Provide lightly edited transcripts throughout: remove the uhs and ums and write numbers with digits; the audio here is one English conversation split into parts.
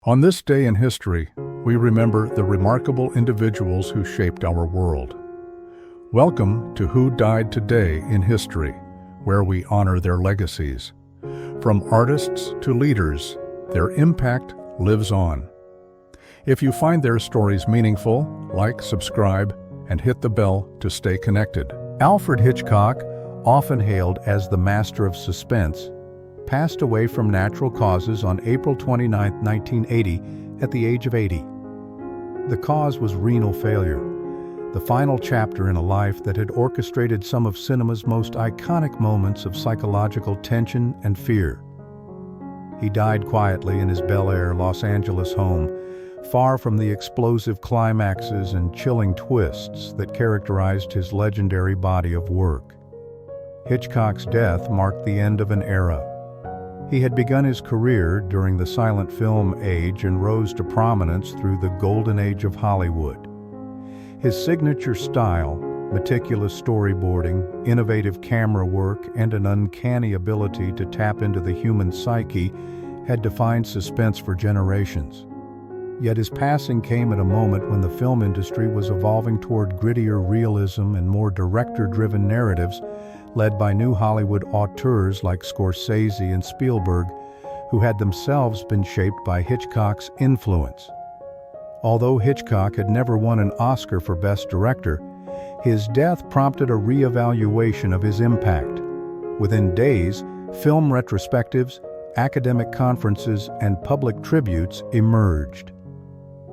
On this day in history, we remember the remarkable individuals who shaped our world. Welcome to Who Died Today in History, where we honor their legacies. From artists to leaders, their impact lives on. If you find their stories meaningful, like, subscribe, and hit the bell to stay connected. Alfred Hitchcock, often hailed as the master of suspense, passed away from natural causes on April 29, 1980, at the age of 80. The cause was renal failure, the final chapter in a life that had orchestrated some of cinema's most iconic moments of psychological tension and fear. He died quietly in his Bel Air, Los Angeles home, far from the explosive climaxes and chilling twists that characterized his legendary body of work. Hitchcock's death marked the end of an era. He had begun his career during the silent film age and rose to prominence through the golden age of Hollywood. His signature style, meticulous storyboarding, innovative camera work, and an uncanny ability to tap into the human psyche had defined suspense for generations. Yet his passing came at a moment when the film industry was evolving toward grittier realism and more director-driven narratives, led by new Hollywood auteurs like Scorsese and Spielberg, who had themselves been shaped by Hitchcock's influence. Although Hitchcock had never won an Oscar for Best Director, his death prompted a re-evaluation of his impact. Within days, film retrospectives, academic conferences, and public tributes emerged.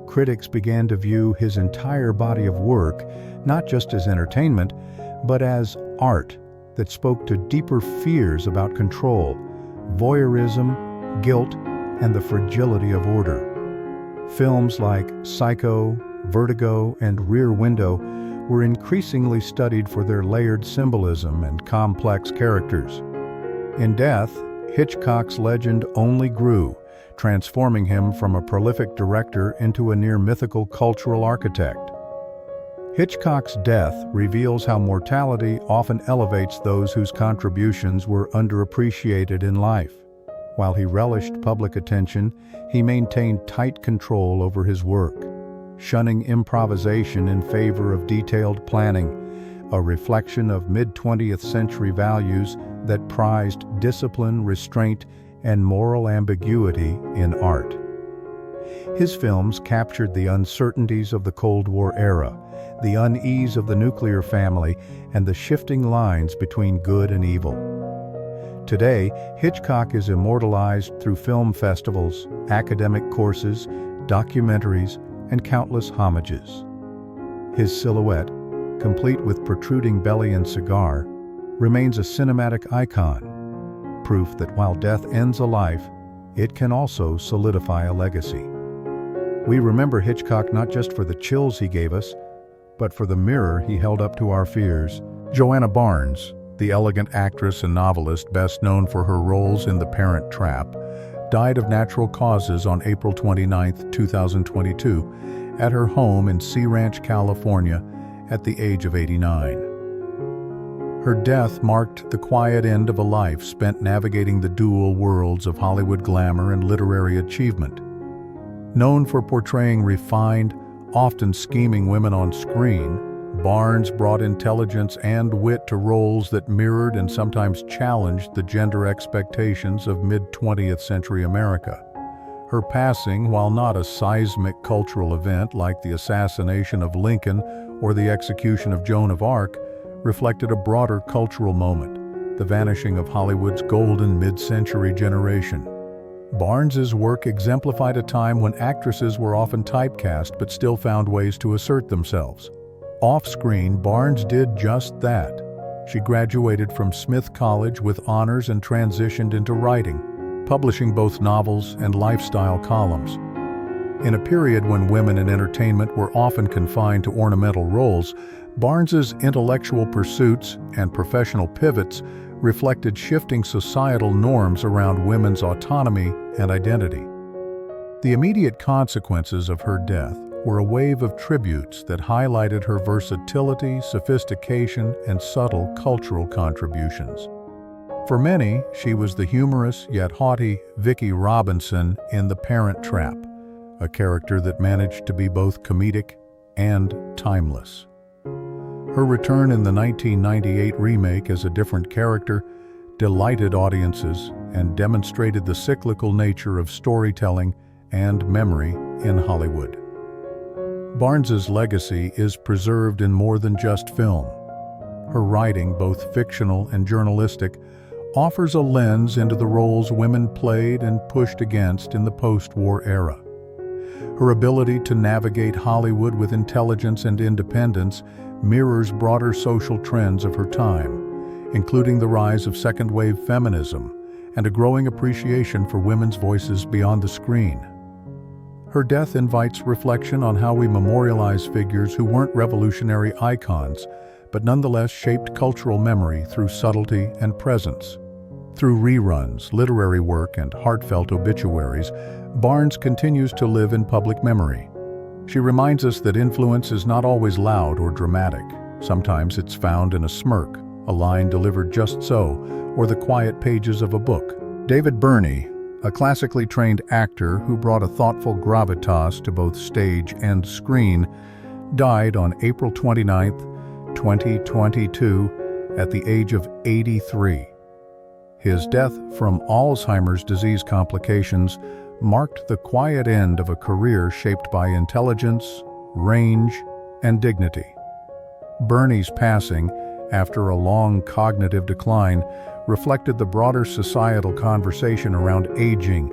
Critics began to view his entire body of work not just as entertainment, but as art that spoke to deeper fears about control, voyeurism, guilt, and the fragility of order. Films like Psycho, Vertigo, and Rear Window were increasingly studied for their layered symbolism and complex characters. In death, Hitchcock's legend only grew, transforming him from a prolific director into a near-mythical cultural architect. Hitchcock's death reveals how mortality often elevates those whose contributions were underappreciated in life. While he relished public attention, he maintained tight control over his work, shunning improvisation in favor of detailed planning, a reflection of mid-20th century values that prized discipline, restraint, and moral ambiguity in art. His films captured the uncertainties of the Cold War era, the unease of the nuclear family, and the shifting lines between good and evil. Today, Hitchcock is immortalized through film festivals, academic courses, documentaries, and countless homages. His silhouette, complete with protruding belly and cigar, remains a cinematic icon, proof that while death ends a life, it can also solidify a legacy. We remember Hitchcock not just for the chills he gave us, but for the mirror he held up to our fears. Joanna Barnes, the elegant actress and novelist best known for her roles in The Parent Trap, died of natural causes on April 29, 2022, at her home in Sea Ranch, California, at the age of 89. Her death marked the quiet end of a life spent navigating the dual worlds of Hollywood glamour and literary achievement. Known for portraying refined, often scheming women on screen, Barnes brought intelligence and wit to roles that mirrored and sometimes challenged the gender expectations of mid-20th century America. Her passing, while not a seismic cultural event like the assassination of Lincoln or the execution of Joan of Arc, reflected a broader cultural moment, the vanishing of Hollywood's golden mid-century generation. Barnes's work exemplified a time when actresses were often typecast but still found ways to assert themselves. Off-screen, Barnes did just that. She graduated from Smith College with honors and transitioned into writing, publishing both novels and lifestyle columns. In a period when women in entertainment were often confined to ornamental roles, Barnes's intellectual pursuits and professional pivots reflected shifting societal norms around women's autonomy and identity. The immediate consequences of her death were a wave of tributes that highlighted her versatility, sophistication, and subtle cultural contributions. For many, she was the humorous yet haughty Vicki Robinson in The Parent Trap, a character that managed to be both comedic and timeless. Her return in the 1998 remake as a different character delighted audiences and demonstrated the cyclical nature of storytelling and memory in Hollywood. Barnes's legacy is preserved in more than just film. Her writing, both fictional and journalistic, offers a lens into the roles women played and pushed against in the post-war era. Her ability to navigate Hollywood with intelligence and independence mirrors broader social trends of her time, including the rise of second-wave feminism and a growing appreciation for women's voices beyond the screen. Her death invites reflection on how we memorialize figures who weren't revolutionary icons, but nonetheless shaped cultural memory through subtlety and presence. Through reruns, literary work, and heartfelt obituaries, Barnes continues to live in public memory. She reminds us that influence is not always loud or dramatic. Sometimes it's found in a smirk, a line delivered just so, or the quiet pages of a book. David Birney, a classically trained actor who brought a thoughtful gravitas to both stage and screen, died on April 29, 2022, at the age of 83. His death from Alzheimer's disease complications marked the quiet end of a career shaped by intelligence, range, and dignity. Birney's passing, after a long cognitive decline, reflected the broader societal conversation around aging,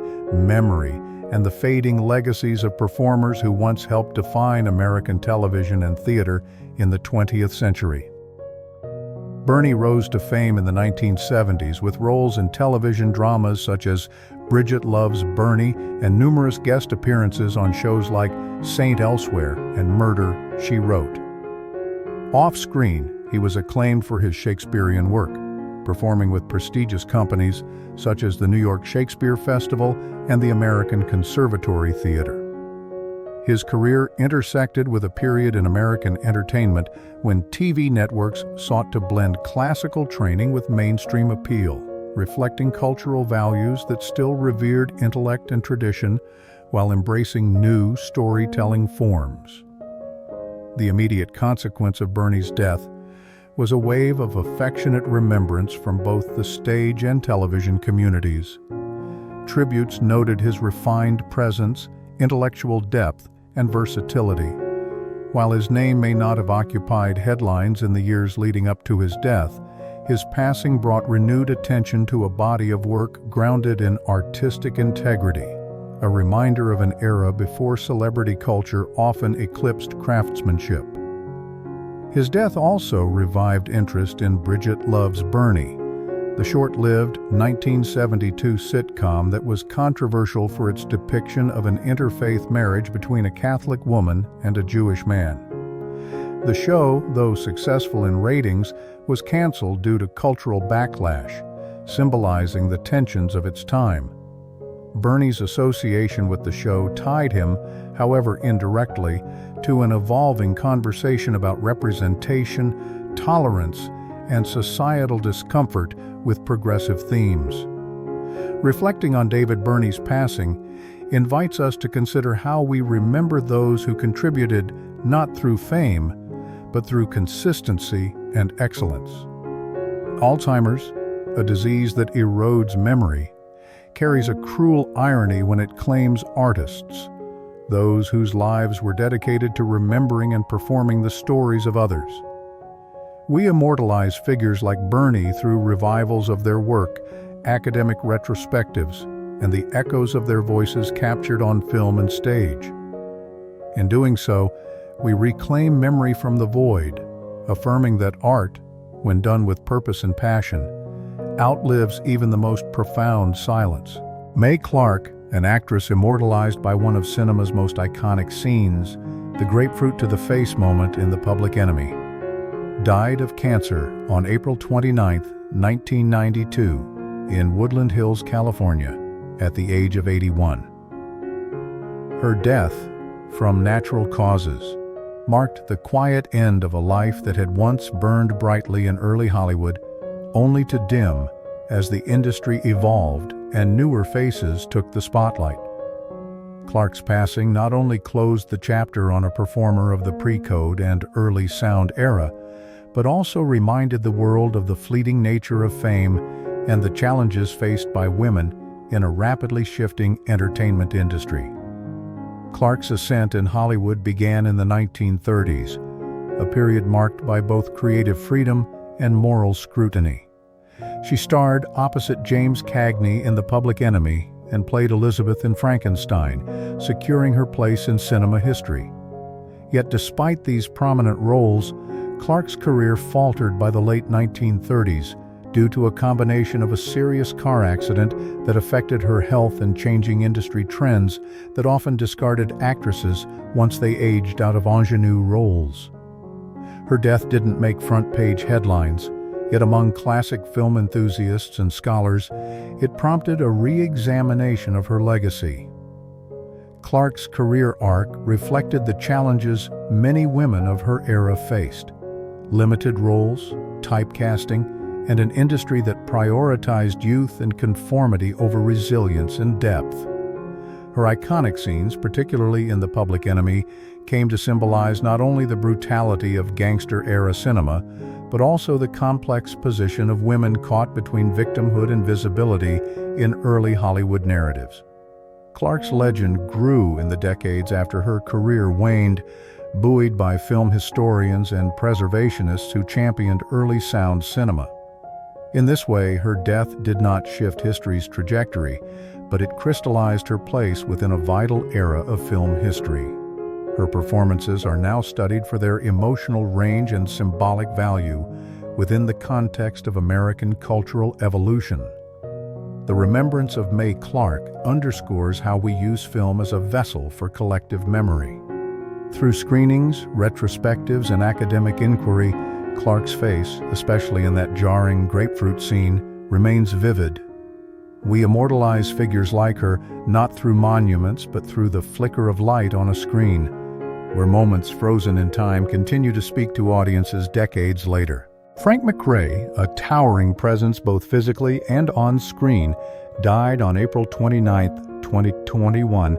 memory, and the fading legacies of performers who once helped define American television and theater in the 20th century. Birney rose to fame in the 1970s with roles in television dramas such as Bridget Loves Bernie and numerous guest appearances on shows like Saint Elsewhere and Murder, She Wrote. Off-screen, he was acclaimed for his Shakespearean work, performing with prestigious companies such as the New York Shakespeare Festival and the American Conservatory Theater. His career intersected with a period in American entertainment when TV networks sought to blend classical training with mainstream appeal, reflecting cultural values that still revered intellect and tradition while embracing new storytelling forms. The immediate consequence of Birney's death was a wave of affectionate remembrance from both the stage and television communities. Tributes noted his refined presence, intellectual depth, and versatility. While his name may not have occupied headlines in the years leading up to his death, his passing brought renewed attention to a body of work grounded in artistic integrity, a reminder of an era before celebrity culture often eclipsed craftsmanship. His death also revived interest in Bridget Loves Bernie, the short-lived 1972 sitcom that was controversial for its depiction of an interfaith marriage between a Catholic woman and a Jewish man. The show, though successful in ratings, was canceled due to cultural backlash, symbolizing the tensions of its time. Bernie's association with the show tied him, however indirectly, to an evolving conversation about representation, tolerance, and societal discomfort with progressive themes. Reflecting on David Birney's passing invites us to consider how we remember those who contributed not through fame, but through consistency and excellence. Alzheimer's, a disease that erodes memory, carries a cruel irony when it claims artists, those whose lives were dedicated to remembering and performing the stories of others. We immortalize figures like Birney through revivals of their work, academic retrospectives, and the echoes of their voices captured on film and stage. In doing so, we reclaim memory from the void, affirming that art, when done with purpose and passion, outlives even the most profound silence. Mae Clarke, an actress immortalized by one of cinema's most iconic scenes, the grapefruit to the face moment in The Public Enemy, died of cancer on April 29, 1992, in Woodland Hills, California, at the age of 81. Her death, from natural causes, marked the quiet end of a life that had once burned brightly in early Hollywood, only to dim as the industry evolved and newer faces took the spotlight. Clarke's passing not only closed the chapter on a performer of the pre-code and early sound era, but also reminded the world of the fleeting nature of fame and the challenges faced by women in a rapidly shifting entertainment industry. Clarke's ascent in Hollywood began in the 1930s, a period marked by both creative freedom and moral scrutiny. She starred opposite James Cagney in The Public Enemy and played Elizabeth in Frankenstein, securing her place in cinema history. Yet despite these prominent roles, Clarke's career faltered by the late 1930s due to a combination of a serious car accident that affected her health and changing industry trends that often discarded actresses once they aged out of ingenue roles. Her death didn't make front-page headlines, yet among classic film enthusiasts and scholars, it prompted a re-examination of her legacy. Clarke's career arc reflected the challenges many women of her era faced: limited roles, typecasting, and an industry that prioritized youth and conformity over resilience and depth. Her iconic scenes, particularly in The Public Enemy, came to symbolize not only the brutality of gangster-era cinema, but also the complex position of women caught between victimhood and visibility in early Hollywood narratives. Clarke's legend grew in the decades after her career waned, buoyed by film historians and preservationists who championed early sound cinema. In this way, her death did not shift history's trajectory, but it crystallized her place within a vital era of film history. Her performances are now studied for their emotional range and symbolic value within the context of American cultural evolution. The remembrance of Mae Clarke underscores how we use film as a vessel for collective memory. Through screenings, retrospectives, and academic inquiry, Clarke's face, especially in that jarring grapefruit scene, remains vivid. We immortalize figures like her not through monuments but through the flicker of light on a screen, where moments frozen in time continue to speak to audiences decades later. Frank McRae, a towering presence both physically and on screen, died on April 29, 2021,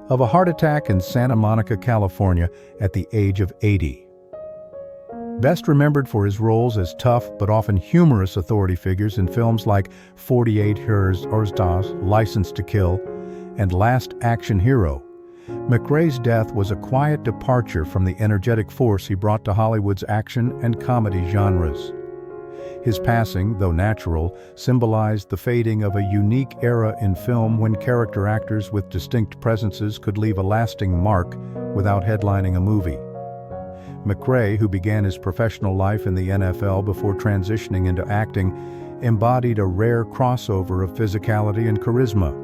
of a heart attack in Santa Monica, California, at the age of 80. Best remembered for his roles as tough but often humorous authority figures in films like 48 Hours, License to Kill, and Last Action Hero, McRae's death was a quiet departure from the energetic force he brought to Hollywood's action and comedy genres. His passing, though natural, symbolized the fading of a unique era in film when character actors with distinct presences could leave a lasting mark without headlining a movie. McRae, who began his professional life in the NFL before transitioning into acting, embodied a rare crossover of physicality and charisma.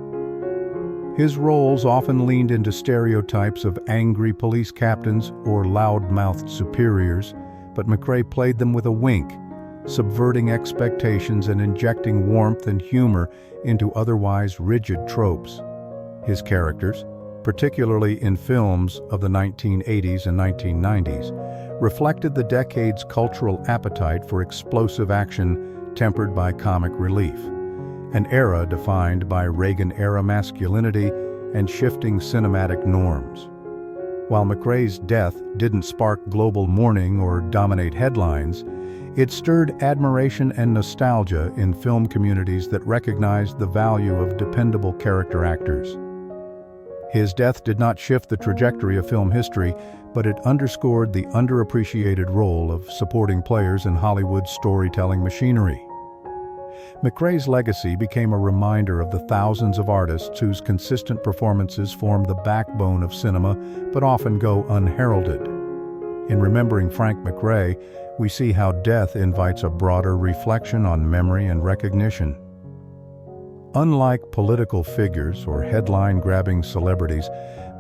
His roles often leaned into stereotypes of angry police captains or loud-mouthed superiors, but McRae played them with a wink, subverting expectations and injecting warmth and humor into otherwise rigid tropes. His characters, particularly in films of the 1980s and 1990s, reflected the decade's cultural appetite for explosive action tempered by comic relief, an era defined by Reagan-era masculinity and shifting cinematic norms. While McRae's death didn't spark global mourning or dominate headlines, it stirred admiration and nostalgia in film communities that recognized the value of dependable character actors. His death did not shift the trajectory of film history, but it underscored the underappreciated role of supporting players in Hollywood's storytelling machinery. McRae's legacy became a reminder of the thousands of artists whose consistent performances form the backbone of cinema, but often go unheralded. In remembering Frank McRae, we see how death invites a broader reflection on memory and recognition. Unlike political figures or headline-grabbing celebrities,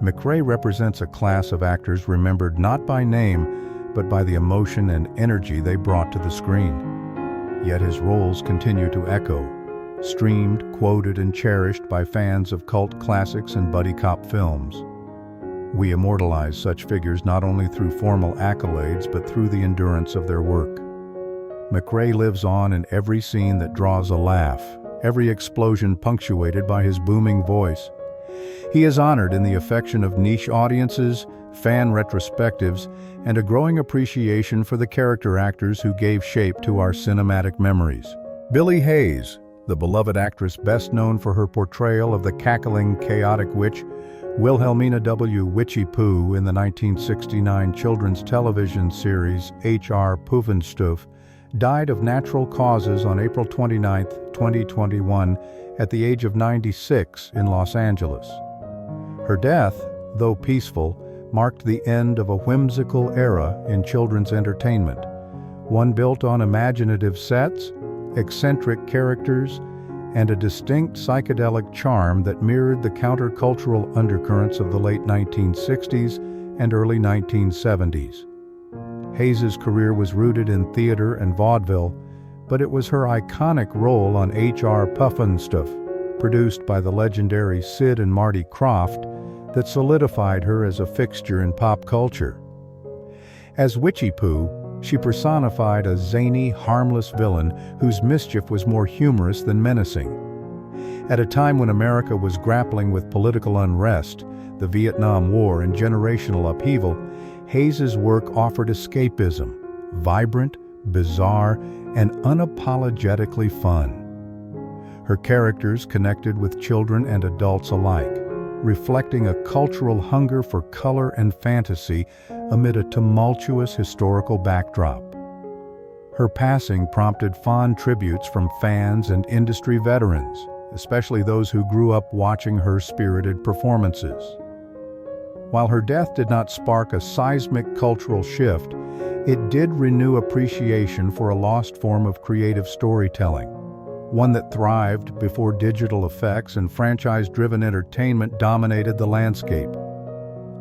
McRae represents a class of actors remembered not by name, but by the emotion and energy they brought to the screen. Yet his roles continue to echo, streamed, quoted, and cherished by fans of cult classics and buddy cop films. We immortalize such figures not only through formal accolades, but through the endurance of their work. McRae lives on in every scene that draws a laugh, every explosion punctuated by his booming voice, He is honored in the affection of niche audiences, fan retrospectives, and a growing appreciation for the character actors who gave shape to our cinematic memories. Billie Hayes, the beloved actress best known for her portrayal of the cackling, chaotic witch Wilhelmina W. Witchiepoo in the 1969 children's television series H.R. Pufnstuf, died of natural causes on April 29, 2021, at the age of 96 in Los Angeles. Her death, though peaceful, marked the end of a whimsical era in children's entertainment, one built on imaginative sets, eccentric characters, and a distinct psychedelic charm that mirrored the countercultural undercurrents of the late 1960s and early 1970s. Hayes's career was rooted in theater and vaudeville, but it was her iconic role on H.R. Pufnstuf, produced by the legendary Sid and Marty Krofft, that solidified her as a fixture in pop culture. As Witchiepoo, she personified a zany, harmless villain whose mischief was more humorous than menacing. At a time when America was grappling with political unrest, the Vietnam War, and generational upheaval, Hayes's work offered escapism, vibrant, bizarre, and unapologetically fun. Her characters connected with children and adults alike, reflecting a cultural hunger for color and fantasy amid a tumultuous historical backdrop. Her passing prompted fond tributes from fans and industry veterans, especially those who grew up watching her spirited performances. While her death did not spark a seismic cultural shift, it did renew appreciation for a lost form of creative storytelling, one that thrived before digital effects and franchise-driven entertainment dominated the landscape.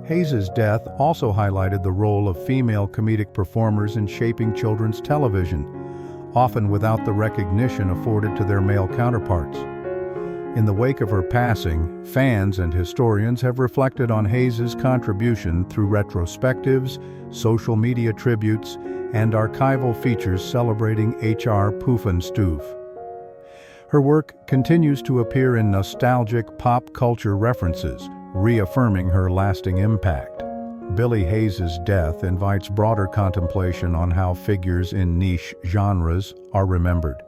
Hayes's death also highlighted the role of female comedic performers in shaping children's television, often without the recognition afforded to their male counterparts. In the wake of her passing, fans and historians have reflected on Hayes's contribution through retrospectives, social media tributes, and archival features celebrating H.R. Pufnstuf. Her work continues to appear in nostalgic pop culture references, reaffirming her lasting impact. Billie Hayes's death invites broader contemplation on how figures in niche genres are remembered.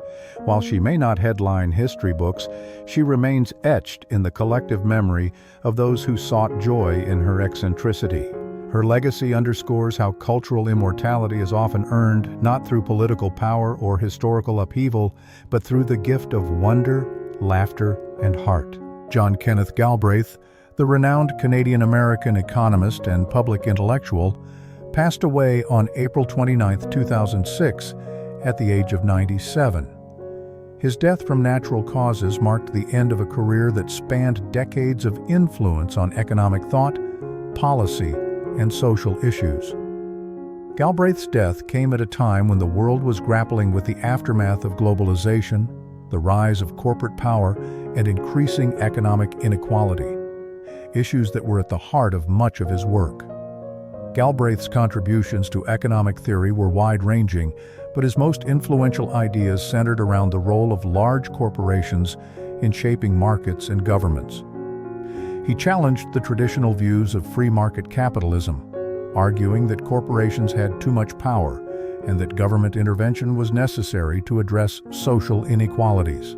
While she may not headline history books, she remains etched in the collective memory of those who sought joy in her eccentricity. Her legacy underscores how cultural immortality is often earned not through political power or historical upheaval, but through the gift of wonder, laughter, and heart. John Kenneth Galbraith, the renowned Canadian-American economist and public intellectual, passed away on April 29, 2006, at the age of 97. His death from natural causes marked the end of a career that spanned decades of influence on economic thought, policy, and social issues. Galbraith's death came at a time when the world was grappling with the aftermath of globalization, the rise of corporate power, and increasing economic inequality, issues that were at the heart of much of his work. Galbraith's contributions to economic theory were wide-ranging, but his most influential ideas centered around the role of large corporations in shaping markets and governments. He challenged the traditional views of free market capitalism, arguing that corporations had too much power and that government intervention was necessary to address social inequalities.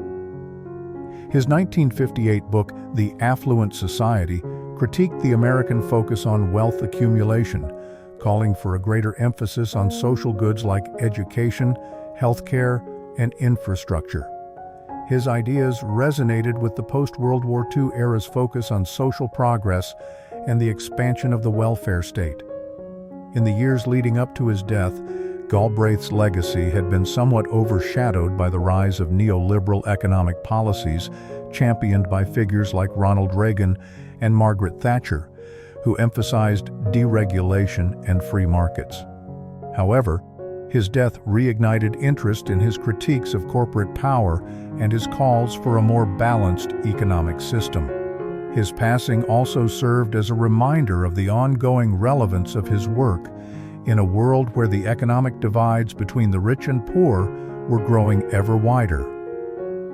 His 1958 book, The Affluent Society, critiqued the American focus on wealth accumulation, calling for a greater emphasis on social goods like education, healthcare, and infrastructure. His ideas resonated with the post-World War II era's focus on social progress and the expansion of the welfare state. In the years leading up to his death, Galbraith's legacy had been somewhat overshadowed by the rise of neoliberal economic policies championed by figures like Ronald Reagan and Margaret Thatcher, who emphasized deregulation and free markets. However, his death reignited interest in his critiques of corporate power and his calls for a more balanced economic system. His passing also served as a reminder of the ongoing relevance of his work in a world where the economic divides between the rich and poor were growing ever wider.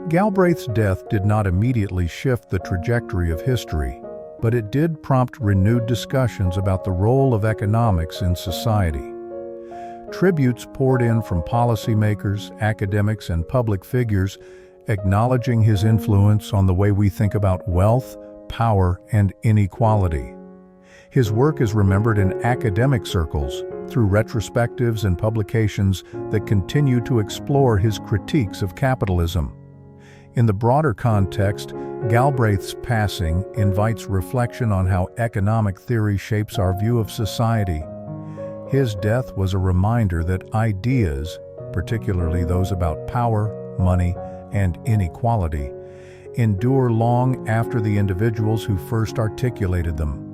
Galbraith's death did not immediately shift the trajectory of history. but it did prompt renewed discussions about the role of economics in society. Tributes poured in from policymakers, academics, and public figures, acknowledging his influence on the way we think about wealth, power, and inequality. His work is remembered in academic circles through retrospectives and publications that continue to explore his critiques of capitalism. In the broader context, Galbraith's passing invites reflection on how economic theory shapes our view of society. His death was a reminder that ideas, particularly those about power, money, and inequality, endure long after the individuals who first articulated them.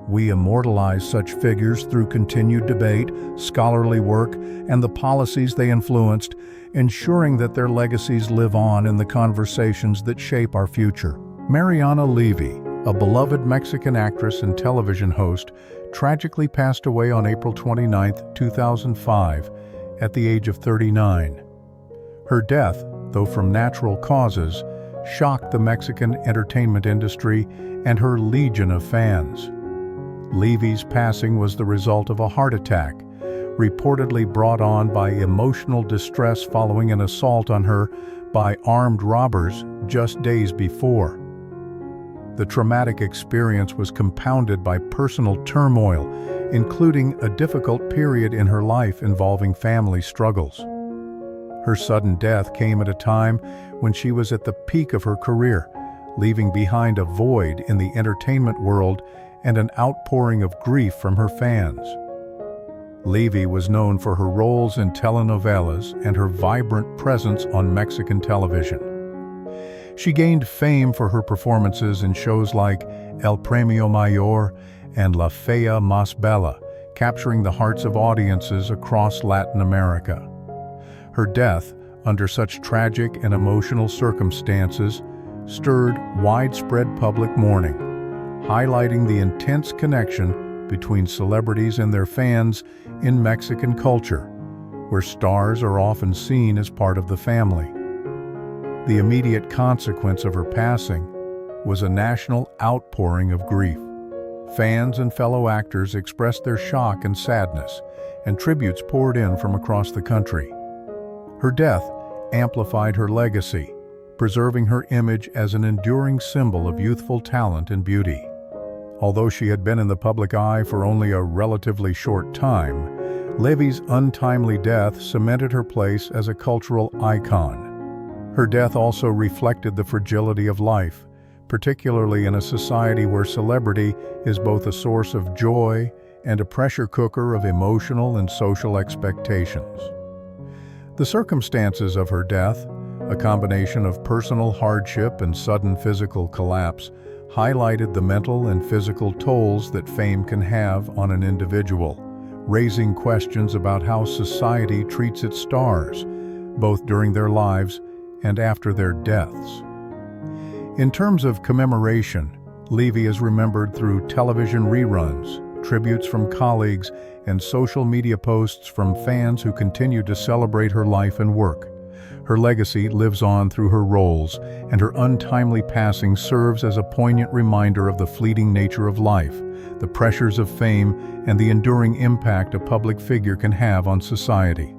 We immortalize such figures through continued debate, scholarly work, and the policies they influenced, ensuring that their legacies live on in the conversations that shape our future. Mariana Levy, a beloved Mexican actress and television host, tragically passed away on April 29, 2005, at the age of 39. Her death, though from natural causes, shocked the Mexican entertainment industry and her legion of fans. Levy's passing was the result of a heart attack, reportedly brought on by emotional distress following an assault on her by armed robbers just days before. The traumatic experience was compounded by personal turmoil, including a difficult period in her life involving family struggles. Her sudden death came at a time when she was at the peak of her career, leaving behind a void in the entertainment world and an outpouring of grief from her fans. Levy was known for her roles in telenovelas and her vibrant presence on Mexican television. She gained fame for her performances in shows like El Premio Mayor and La Fea Más Bella, capturing the hearts of audiences across Latin America. Her death, under such tragic and emotional circumstances, stirred widespread public mourning, highlighting the intense connection between celebrities and their fans in Mexican culture, where stars are often seen as part of the family. The immediate consequence of her passing was a national outpouring of grief. Fans and fellow actors expressed their shock and sadness, and tributes poured in from across the country. Her death amplified her legacy, preserving her image as an enduring symbol of youthful talent and beauty. Although she had been in the public eye for only a relatively short time, Levy's untimely death cemented her place as a cultural icon. Her death also reflected the fragility of life, particularly in a society where celebrity is both a source of joy and a pressure cooker of emotional and social expectations. The circumstances of her death, a combination of personal hardship and sudden physical collapse, highlighted the mental and physical tolls that fame can have on an individual, raising questions about how society treats its stars, both during their lives and after their deaths. In terms of commemoration, Levy is remembered through television reruns, tributes from colleagues, and social media posts from fans who continue to celebrate her life and work. Her legacy lives on through her roles, and her untimely passing serves as a poignant reminder of the fleeting nature of life, the pressures of fame, and the enduring impact a public figure can have on society.